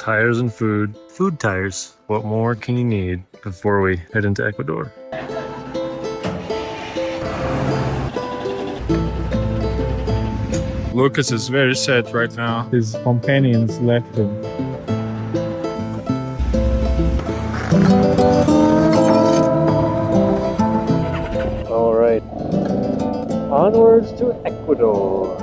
Tires and food. Food tires. What more can you need before we head into Ecuador? Lucas is very sad right now. His companions left him. All right, onwards to Ecuador.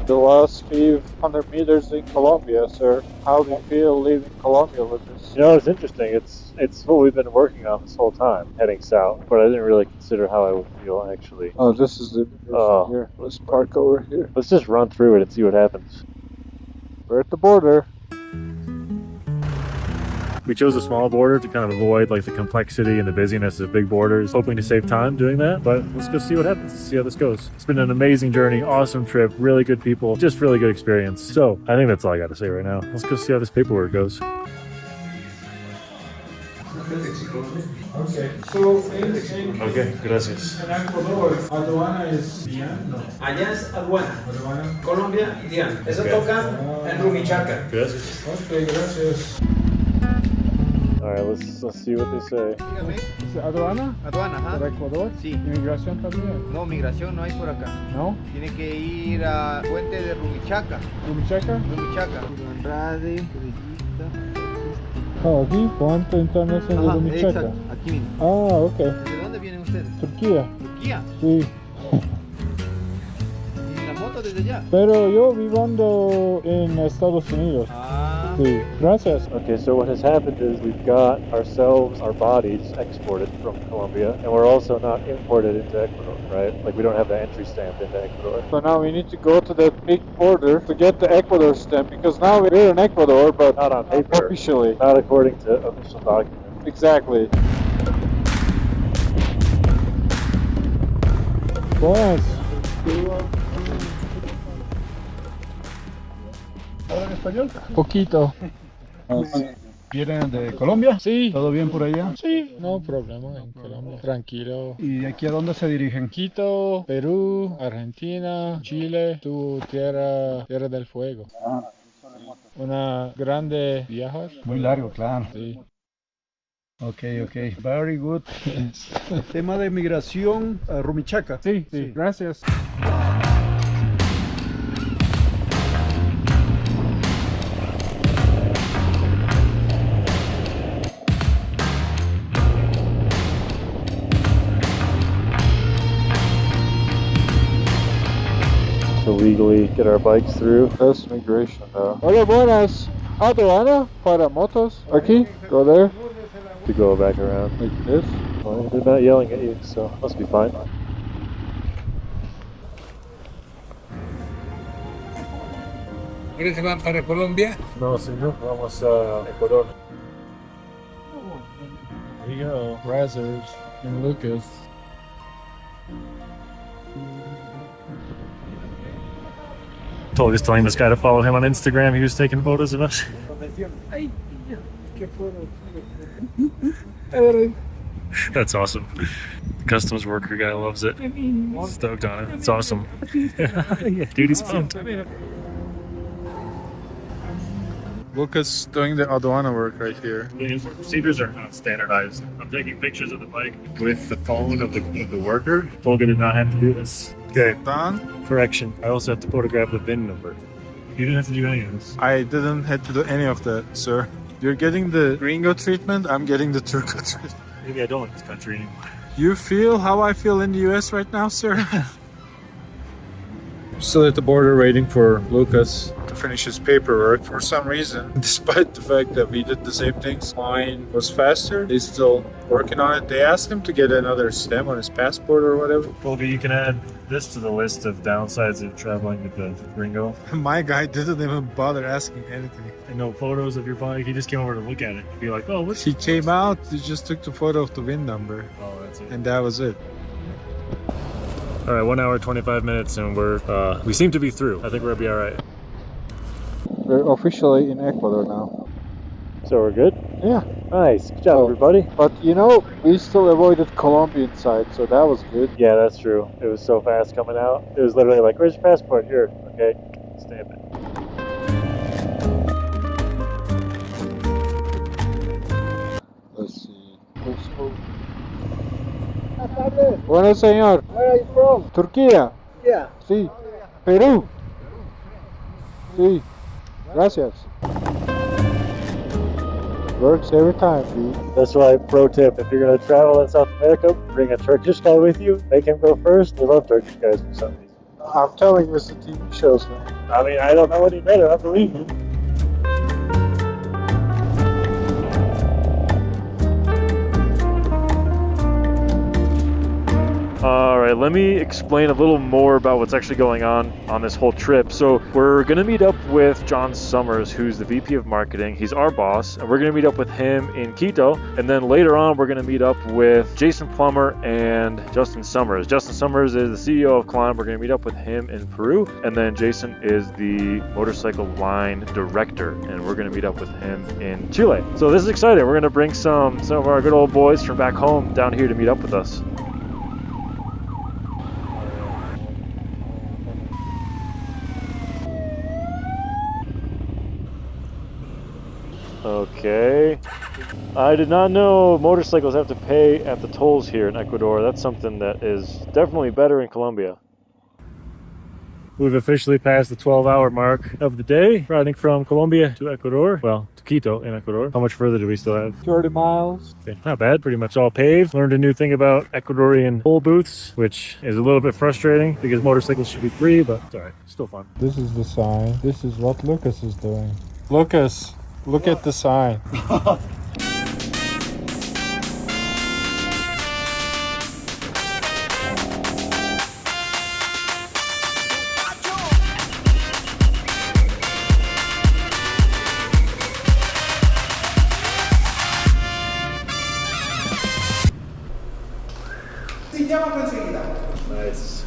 The last few hundred meters in Colombia, sir. How do you feel leaving Colombia with this? You know, it's interesting. It's what we've been working on this whole time, heading south. But I didn't really consider how I would feel actually. Oh, this is the here. Let's park over here. Let's just run through it and see what happens. We're at the border. We chose a small border to kind of avoid like the complexity and the busyness of big borders, hoping to save time doing that. But let's go see what happens, see how this goes. It's been an amazing journey, awesome trip, really good people, just really good experience. So I think that's all I got to say right now. Let's go see how this paperwork goes. Okay, so Okay, gracias. en Ecuador, aduana es bien, no. Allá es aduana. Aduana. Colombia, Diana. Eso Okay. toca en Rumichaca. Gracias. Ok, gracias. All right, let's see what they say. Dígame. ¿Aduana? Aduana, ajá. ¿Para Ecuador? Sí. ¿Inmigración también? No, migración no hay por acá. ¿No? Tiene que ir a Puente de Rumichaca. ¿Rumichaca? Rumichaca. Andrade, Ah, aquí, Puente Internacional de Rumichaca. exacto. Aquí mismo. Ah, ok. ¿De dónde vienen ustedes? Turquía. Turquía. Sí. ¿Y la moto desde allá? Pero yo viviendo en Estados Unidos. Ah. Sí. Gracias. Okay, so what has happened is we've got ourselves, our bodies exported from Colombia, and we're also not imported into Ecuador, right? Like we don't have the entry stamp into Ecuador. So now we need to go to that big border to get the Ecuador stamp because now we're in Ecuador, but Not on paper. officially. Not according to official documents. Exactly. Buenas. ¿Hablan español? Poquito. ¿Vienen de Colombia? Sí. ¿Todo bien por allá? Sí, no problema en Colombia. Tranquilo. ¿Y de aquí a dónde se dirigen? Quito, Perú, Argentina, Chile, tu tierra del fuego. Una grande viajar. Muy largo, claro. Sí. Ok. Very good. Tema de migración a Rumichaca. Sí, gracias. To legally get our bikes through. That's migration now. Hola, buenas. Aduana para motos. Aquí, go there. To go back around. Like this. Well, they're not yelling at you, so must be fine. ¿Ustedes se van para Colombia? No, señor. Vamos a Ecuador. There you go. Brazzers and Lucas. Tolga's telling this guy to follow him on Instagram. He was taking photos of us. That's awesome. The customs worker guy loves it. Stoked on it. It's awesome. Yeah, dude, he's pumped. Lucas doing the aduana work right here. The procedures are not standardized. I'm taking pictures of the bike with the phone of the worker. Tolga did not have to do this. Okay. Done? Correction. I also have to photograph the VIN number. You didn't have to do any of this. I didn't have to do any of that, sir. You're getting the gringo treatment, I'm getting the turco treatment. Maybe I don't like this country anymore. You feel how I feel in the US right now, sir? Still at the border waiting for Lucas to finish his paperwork. For some reason, despite the fact that we did the same things, mine was faster. He's still working on it. They asked him to get another stamp on his passport or whatever. Tolga, you can add this to the list of downsides of traveling with the gringo. My guy didn't even bother asking anything. And no photos of your bike. He just came over to look at it. Be like, oh, what's He came out, he just took the photo of the VIN number, Oh, that's it. and that was it. All right, 1 hour, 25 minutes, and we seem to be through. I think we're gonna be all right. We're officially in Ecuador now. So we're good? Yeah. Nice. Good job, everybody. But you know, we still avoided Colombian side, so that was good. Yeah, that's true. It was so fast coming out. It was literally like, where's your passport? Here. Okay, stamp it. Let's see. Bueno, señor. Where are you from? Turquía. Yeah. Sí. Perú. Sí. Gracias. Works every time, dude. That's why, pro tip, if you're gonna travel in South America, bring a Turkish guy with you. Make him go first. They love Turkish guys for some reason. I'm telling you, it's the TV shows, man. I mean, I don't know any better. I believe you. Alright, let me explain a little more about what's actually going on this whole trip. So we're going to meet up with John Summers, who's the VP of Marketing. He's our boss, and we're going to meet up with him in Quito. And then later on, we're going to meet up with Jason Plummer and Justin Summers. Justin Summers is the CEO of KLIM. We're going to meet up with him in Peru. And then Jason is the motorcycle line director, and we're going to meet up with him in Chile. So this is exciting. We're going to bring some of our good old boys from back home down here to meet up with us. Okay. I did not know motorcycles have to pay at the tolls here in Ecuador. That's something that is definitely better in Colombia. We've officially passed the 12-hour mark of the day, riding from Colombia to Ecuador. Well, to Quito in Ecuador. How much further do we still have? 30 miles. Okay, not bad. Pretty much all paved. Learned a new thing about Ecuadorian toll booths, which is a little bit frustrating because motorcycles should be free, but it's all right. Still fun. This is the sign. This is what Lucas is doing. Lucas, look at the sign. Nice.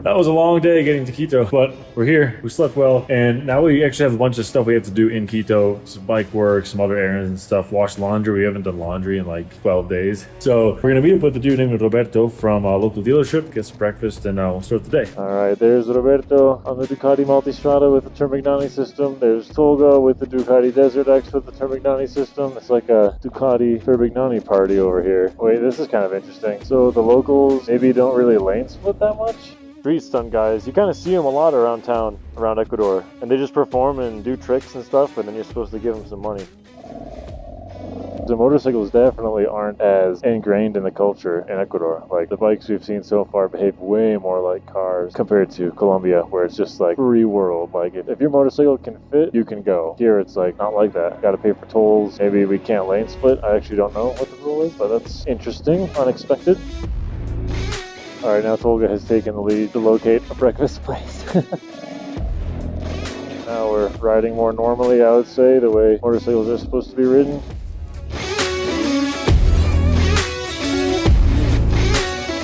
That was a long day getting to Quito, but we're here. We slept well, and now we actually have a bunch of stuff we have to do in Quito. Some bike work, some other errands and stuff. Wash laundry. We haven't done laundry in like 12 days. So we're gonna meet up with the dude named Roberto from a local dealership, get some breakfast, and we'll start the day. All right, there's Roberto on the Ducati Multistrada with the Termignani system. There's Tolga with the Ducati Desert X with the Termignani system. It's like a Ducati Termignani party over here. Wait, this is kind of interesting. So the locals maybe don't really lane split that much? Street stunt guys, you kind of see them a lot around town, around Ecuador, and they just perform and do tricks and stuff, and then you're supposed to give them some money. The motorcycles definitely aren't as ingrained in the culture in Ecuador. Like the bikes we've seen so far behave way more like cars compared to Colombia, where it's just like free world. Like if your motorcycle can fit, you can go. Here it's like not like that. Got to pay for tolls. Maybe we can't lane split. I actually don't know what the rule is, but that's interesting, unexpected. All right, now Tolga has taken the lead to locate a breakfast place. Now we're riding more normally, I would say, the way motorcycles are supposed to be ridden.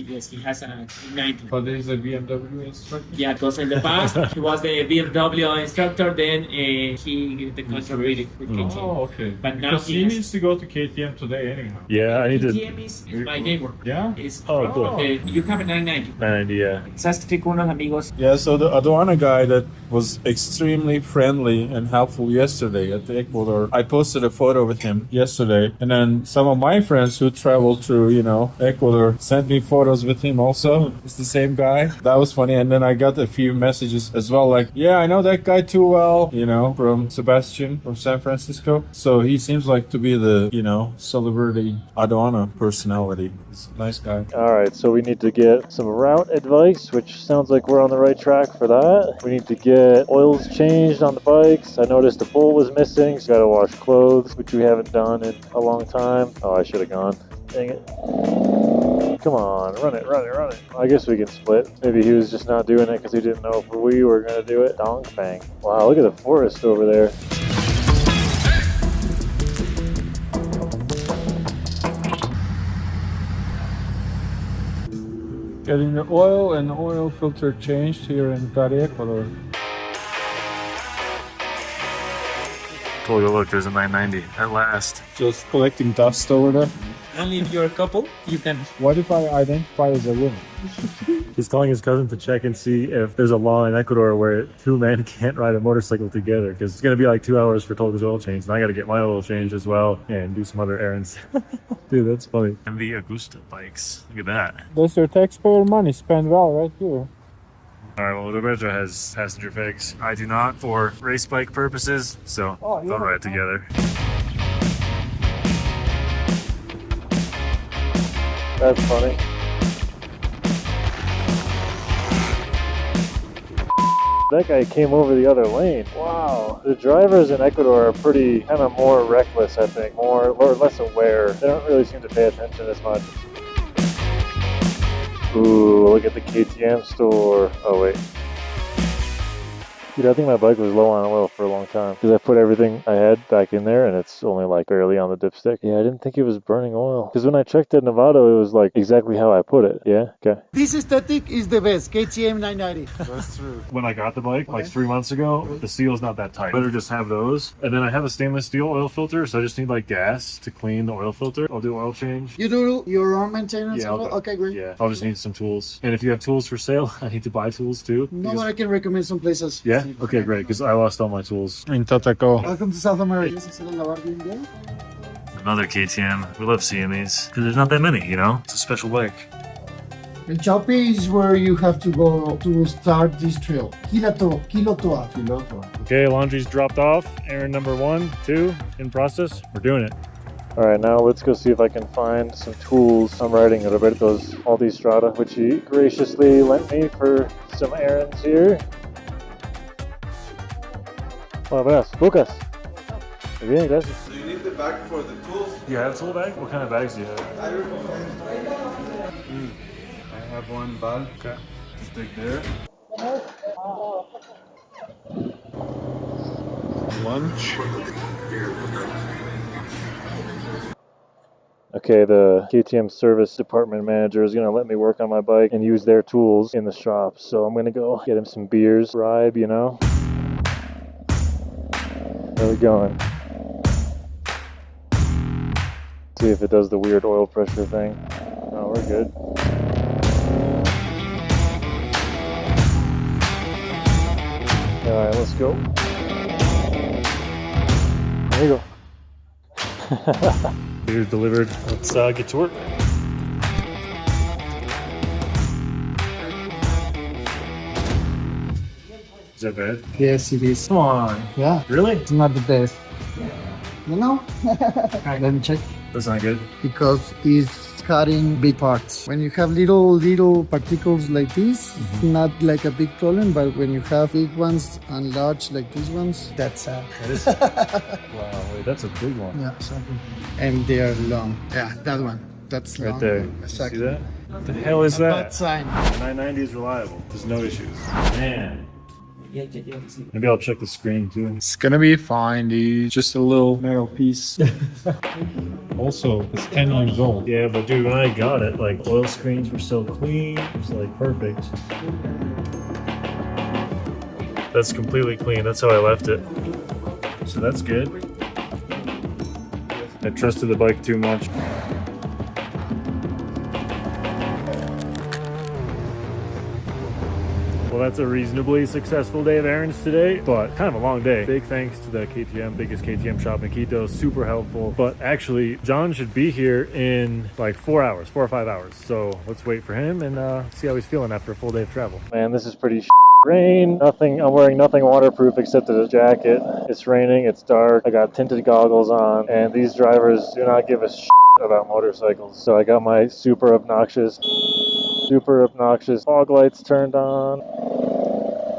Yes, he has a 90. But there's a BMW instructor. Yeah, because in the past he was the BMW instructor, then he the contract with KTM. Oh, okay. But now Because he he has- needs to go to KTM today anyhow. Yeah, I need to. KTM is my neighbor. Yeah? Is Oh, cool. you have a 990. 990, yeah. Sabes que estoy con unos amigos. Yeah, so the aduana guy that was extremely friendly and helpful yesterday at the Ecuador, I posted a photo with him yesterday, and then some of my friends who traveled through, Ecuador sent me photos with him him also. It's the same guy. That was funny. And then I got a few messages as well, like, yeah, I know that guy too well, you know, from Sebastian from San Francisco. So he seems like to be the, you know, celebrity aduana personality. He's a nice guy. All right, so we need to get some route advice, which sounds like we're on the right track for that. We need to get oils changed on the bikes. I noticed the bolt was missing, so gotta wash clothes, which we haven't done in a long time. Oh, I should have gone. Dang it. Come on, run it. I guess we can split. Maybe he was just not doing it because he didn't know if we were gonna do it. Dong bang. Wow, look at the forest over there. Getting the oil and oil filter changed here in Cali, Ecuador. Tolga, look, there's a 990 at last. Just collecting dust over there. Only if you're a couple, you can. What if I identify as a woman? He's calling his cousin to check and see if there's a law in Ecuador where two men can't ride a motorcycle together, because it's going to be like 2 hours for Tolga's oil change, and I got to get my oil changed as well and do some other errands. Dude, that's funny. MV Augusta bikes. Look at that. That's your taxpayer money spent well right here. All right, well, Roberto has passenger pegs. I do not for race bike purposes, so they'll ride together. That's funny. That guy came over the other lane. Wow. The drivers in Ecuador are pretty kind of more reckless, I think, more or less aware. They don't really seem to pay attention as much. Ooh, look at the KTM store. Oh, wait. Dude, I think my bike was low on oil for a long time because I put everything I had back in there and it's only like barely on the dipstick. Yeah, I didn't think it was burning oil because when I checked at Novato, it was like exactly how I put it. Yeah, okay. This aesthetic is the best, KTM 990. That's true. When I got the bike like 3 months ago, the seal's not that tight. Better just have those. And then I have a stainless steel oil filter, so I just need like gas to clean the oil filter. I'll do oil change. You do your own maintenance? Yeah, as well? Okay, great. Yeah, I'll just need some tools. And if you have tools for sale, I need to buy tools too. No, but I can recommend some places. Yeah? Okay, great, because I lost all my tools. In Tataco. Welcome to South America. Another KTM. We love seeing these because there's not that many, you know? It's a special bike. And Chaupe is where you have to go to start this trail. Kilotoa. Okay, laundry's dropped off. Errand number 1, 2, in process. We're doing it. All right, now let's go see if I can find some tools. I'm riding Roberto's Multistrada, which he graciously lent me for some errands here. Hola, buenas. Lucas. Muy bien, gracias. So you need the bag for the tools? You have a tool bag? What kind of bags do you have? I recommend. I have one bag. Okay. Just take there. Lunch. Okay, the KTM service department manager is going to let me work on my bike and use their tools in the shop. So I'm going to go get him some beers, bribe, you know. Where are we going? See if it does the weird oil pressure thing. Oh, we're good. Alright, let's go. There you go. Beer delivered. Let's get to work. Is that bad? Yes, it is. Come on. Yeah, Really? it's not the best. You know? Let me check. That's not good. Because it's cutting big parts. When you have little particles like this, it's not like a big problem, but when you have big ones and large like these ones, that's sad. That is. Wow, wait, that's a big one. Yeah, exactly. And they are long. Yeah, that one. That's Right long. there. Exactly. See that? What the hell is Bad that? sign. 990 is reliable. There's no issues. Man. Maybe I'll check the screen too. It's gonna be fine, dude. Just a little metal piece. Also, it's 10 years old. Yeah, but dude, when I got it, like oil screens were so clean. It was like perfect. That's completely clean. That's how I left it. So that's good. I trusted the bike too much. What Well, that's a reasonably successful day of errands today, but kind of a long day. Big thanks to the KTM, biggest KTM shop in Quito, super helpful. But actually, John should be here in like 4 hours, 4 or 5 hours. So let's wait for him and see how he's feeling after a full day of travel. Man, this is pretty rain. Nothing, I'm wearing nothing waterproof except a jacket. It's raining, it's dark. I got tinted goggles on, and these drivers do not give a about motorcycles. So I got my super obnoxious fog lights turned on,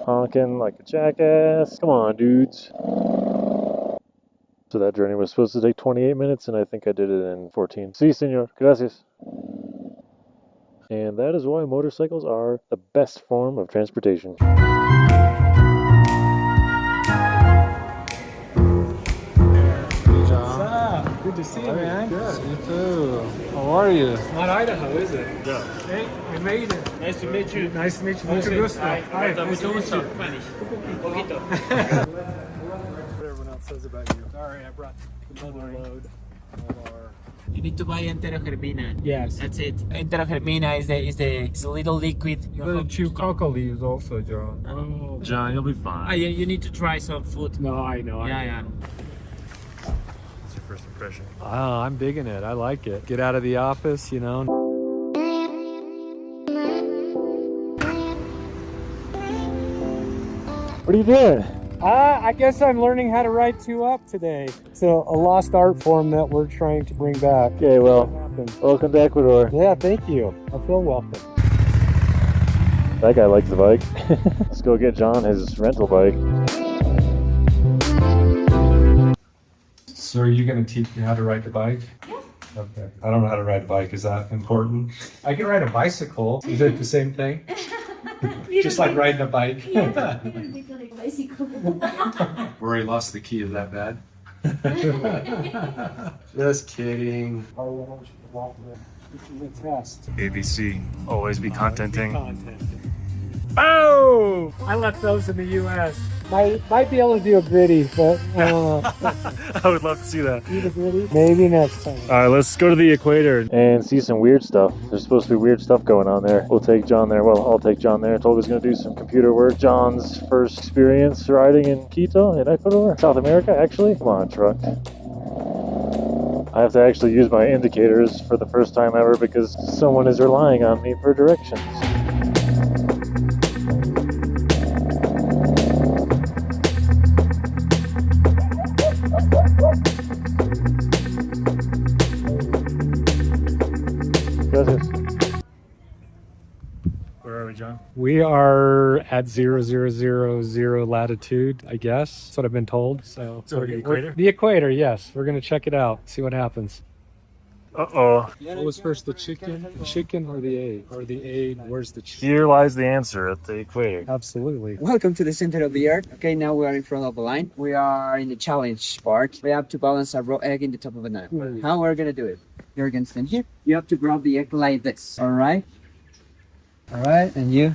honking like a jackass. Come on, dudes. So that journey was supposed to take 28 minutes, and I think I did it in 14. Sí, señor. Gracias. And that is why motorcycles are the best form of transportation. Good to see you, man. Good. You too. How are you? Not Idaho, is it? Yeah. Hey, we made it. Nice to meet you. Nice to meet you. Mucho gusto. Hi, nice to meet you. Spanish. Poquito. What everyone else says about you. Sorry, I brought another load of our... You need to buy enterogermina. Yes. That's it. Enterogermina is a little liquid. You gotta chew coca leaves also, John. Oh. John, you'll be fine. You need to try some food. No, I know. Yeah. What's your first impression? I'm digging it. I like it. Get out of the office, you know. What are you doing? I guess I'm learning how to ride 2-up today. It's a lost art form that we're trying to bring back. Okay, well, welcome to Ecuador. Yeah, thank you. I feel welcome. That guy likes the bike. Let's go get John his rental bike. So are you going to teach me how to ride the bike? Yeah. Okay. I don't know how to ride a bike. Is that important? I can ride a bicycle. Is it the same thing? Just like riding a bike. Bicycle. Rory lost the key. Is that bad? Just kidding. ABC. Always be contenting. Oh! I left those in the U.S. Might be able to do a gritty, but I would love to see that. do the gritty. Maybe next time. All right, let's go to the equator and see some weird stuff. There's supposed to be weird stuff going on there. We'll take John there. Well, I'll take John there. Tolga's going to do some computer work. John's first experience riding in Quito, in Ecuador, South America, actually. Come on, truck. I have to actually use my indicators for the first time ever because someone is relying on me for directions. Where are we, John? We are at 0000 latitude, I guess. That's what I've been told. So the equator? The equator, yes. We're gonna check it out, see what happens. Uh-oh. What was first, the chicken or the egg? Or the egg, where's the chicken? Here lies the answer at the equator. Absolutely. Welcome to the center of the earth. Okay, now we are in front of the line. We are in the challenge part. We have to balance a raw egg in the top of a banana. How we're gonna do it? You're gonna stand here. You have to grab the egg like this. All right, and you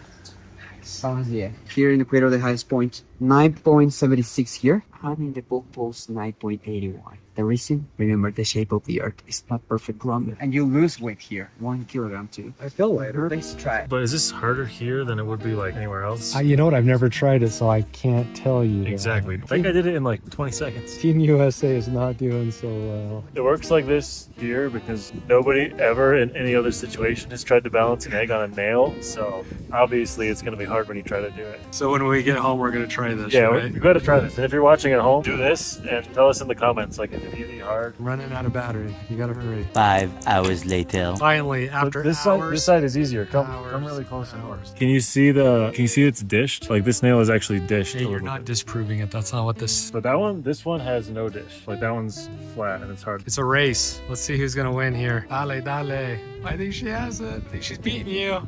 balance the egg. Here in the equator, the highest point 9.76 here, and in the book post 9.81. The reason, remember, the shape of the earth is not perfect round, and you lose weight here, 1 kilogram too. I feel lighter. Let's try. But is this harder here than it would be like anywhere else? You know what? I've never tried it, so I can't tell you. Exactly. I think I did it in like 20 seconds. Team USA is not doing so well. It works like this here because nobody ever in any other situation has tried to balance an egg on a nail. So obviously it's going to be hard when you try to do it. So when we get home, we're going to try this, Yeah, right? you got to try this. And if you're watching at home, do this and tell us in the comments, like, is it easy, hard? Running out of battery. You got to hurry. 5 hours later. Finally, after This hours. side is easier. Come really close and hours. Can you see it's dished? Like this nail is actually dished. Hey, you're not disproving it. That's not what this... But this one has no dish. Like that one's flat and it's hard. It's a race. Let's see who's going to win here. Dale, dale. I think she has it. I think she's beating you.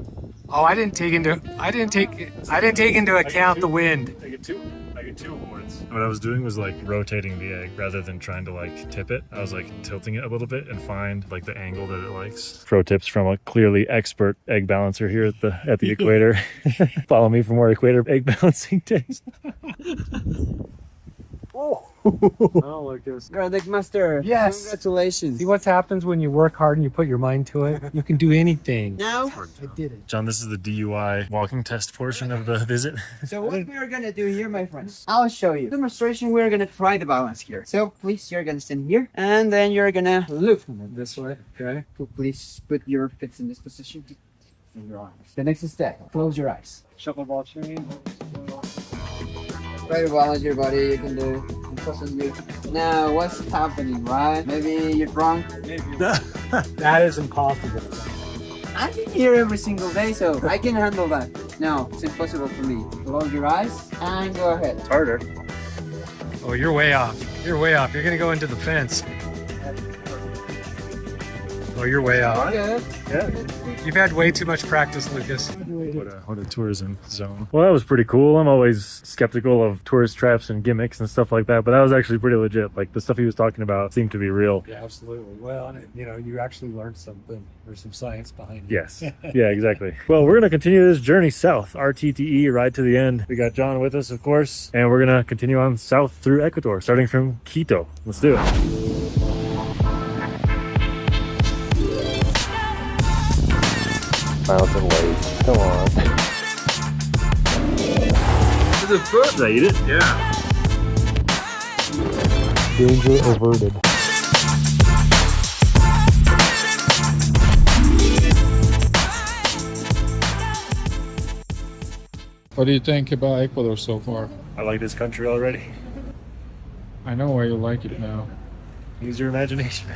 Oh, I didn't take into account the wind. I get two awards. What I was doing was like rotating the egg rather than trying to like tip it. I was like tilting it a little bit and find like the angle that it likes. Pro tips from a clearly expert egg balancer here at the equator. Follow me for more equator egg balancing tips. Oh. Oh, Lucas. You're a deck master. Yes. Congratulations. See what happens when you work hard and you put your mind to it? You can do anything. Now, I did it. John, this is the DUI walking test portion of the visit. so what we are gonna do here, my friends, I'll show you. Demonstration, we're gonna try the balance here. So please, you're gonna stand here and then you're gonna look This way. Okay. So please put your fists in this position. In your arms. The next step, close your eyes. Shuffle ball chain. Try to balance your body, you can do. You. Now, what's happening, right? Maybe you're drunk. That is impossible. I've been here every single day, so I can handle that. No, it's impossible for me. Close your eyes and go ahead. It's harder. Oh, you're way off. You're way off. You're gonna go into the fence. Oh, you're way off. Good. Yeah. You've had way too much practice, Lucas. What a tourism zone. Well, that was pretty cool. I'm always skeptical of tourist traps and gimmicks and stuff like that, but that was actually pretty legit. Like the stuff he was talking about seemed to be real. Yeah, absolutely. Well, and you know, you actually learned something. There's some science behind it. Yes. Yeah, exactly. Well, we're going to continue this journey south, RTTE, right to the end. We got John with us, of course, and we're going to continue on south through Ecuador, starting from Quito. Let's do it. Mountain Lake. Come on. Is it food? Did I eat it? Yeah. Danger averted. What do you think about Ecuador so far? I like this country already. I know why you like it now. Use your imagination.